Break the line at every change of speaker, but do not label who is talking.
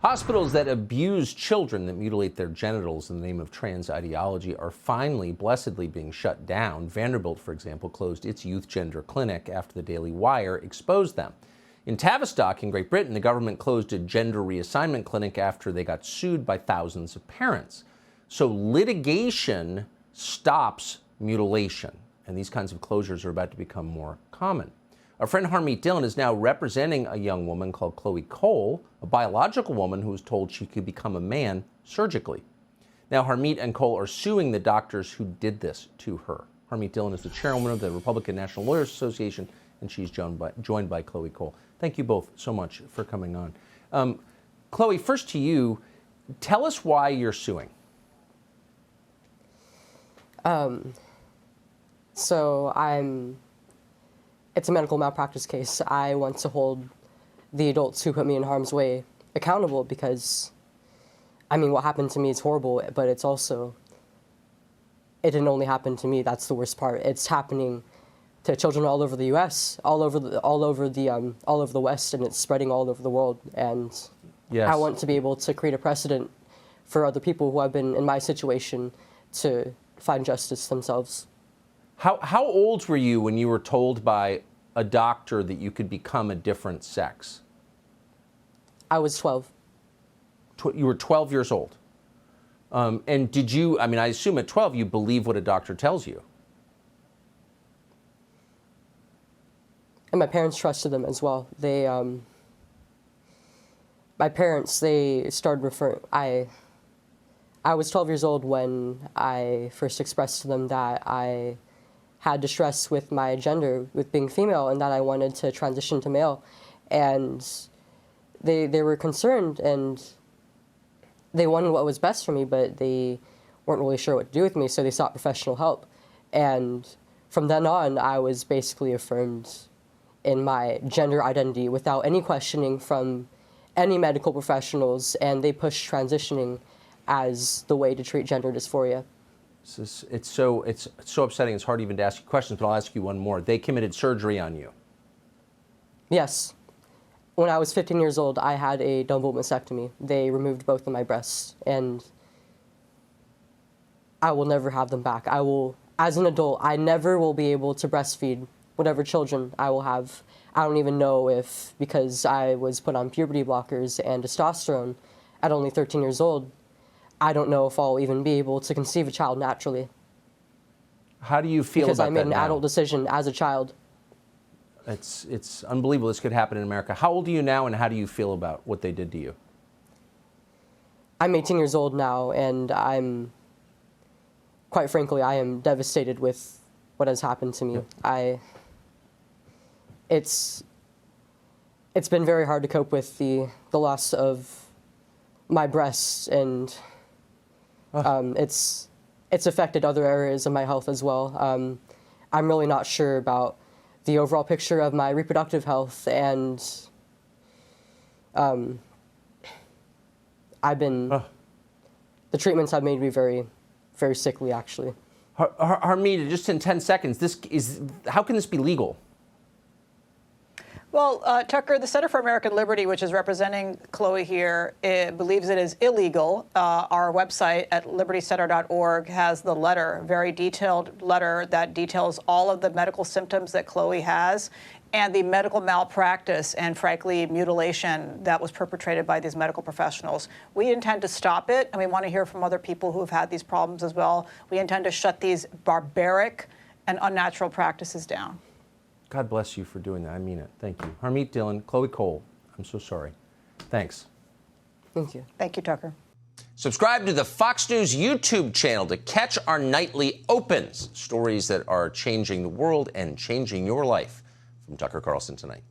Hospitals that abuse children, that mutilate their genitals in the name of trans ideology, are finally, blessedly being shut down. Vanderbilt, for example, closed its youth gender clinic after the Daily Wire exposed them. In Tavistock, in Great Britain, the government closed a gender reassignment clinic after they got sued by thousands of parents. So litigation stops mutilation, and these kinds of closures are about to become more common. Our friend Harmeet Dhillon is now representing a young woman called Chloe Cole, a biological woman who was told she could become a man surgically. Now, Harmeet and Cole are suing the doctors who did this to her. Harmeet Dhillon is the chairwoman of the Republican National Lawyers Association, and she's joined by Chloe Cole. Thank you both so much for coming on. Chloe, first to you, tell us why you're suing.
It's a medical malpractice case. I want to hold the adults who put me in harm's way accountable because, I mean, what happened to me is horrible, but it's also, it didn't only happen to me. That's the worst part. It's happening to children all over the U.S., all over the West, and it's spreading all over the world. And
yes,
I want to be able to create a precedent for other people who have been in my situation to find justice themselves.
How old were you when you were told by a doctor that you could become a different sex?
I was 12.
You were 12 years old. And did you, I mean, I assume at 12 you believe what a doctor tells you.
And my parents trusted them as well. My parents, they started referring, I was 12 years old when I first expressed to them that I had distress with my gender, with being female, and that I wanted to transition to male. And they were concerned, and they wanted what was best for me, but they weren't really sure what to do with me, so they sought professional help. And from then on, I was basically affirmed in my gender identity without any questioning from any medical professionals, and they pushed transitioning as the way to treat gender dysphoria.
It's so upsetting, it's hard even to ask you questions, but I'll ask you one more. They committed surgery on you.
Yes. When I was 15 years old, I had a double mastectomy. They removed both of my breasts, and I will never have them back. I will, as an adult, I never will be able to breastfeed whatever children I will have. I don't even know if, because I was put on puberty blockers and testosterone at only 13 years old, I don't know if I'll even be able to conceive a child naturally.
How do you feel about that now?
Because I made an adult decision as a child.
It's unbelievable this could happen in America. How old are you now, and how do you feel about what they did to you?
I'm 18 years old now, and quite frankly, I am devastated with what has happened to me. Yeah. It's been very hard to cope with the loss of my breasts, and it's affected other areas of my health as well. I'm really not sure about the overall picture of my reproductive health, and the treatments have made me very, very sickly, actually.
Harmeet, just in 10 seconds, how can this be legal?
Well, Tucker, the Center for American Liberty, which is representing Chloe here, believes it is illegal. Our website at libertycenter.org has the letter, very detailed letter that details all of the medical symptoms that Chloe has and the medical malpractice and, frankly, mutilation that was perpetrated by these medical professionals. We intend to stop it, and we want to hear from other people who have had these problems as well. We intend to shut these barbaric and unnatural practices down.
God bless you for doing that. I mean it. Thank you. Harmeet Dhillon, Chloe Cole, I'm so sorry. Thanks.
Thank you.
Thank you, Tucker.
Subscribe to the Fox News YouTube channel to catch our nightly opens, stories that are changing the world and changing your life. From Tucker Carlson Tonight.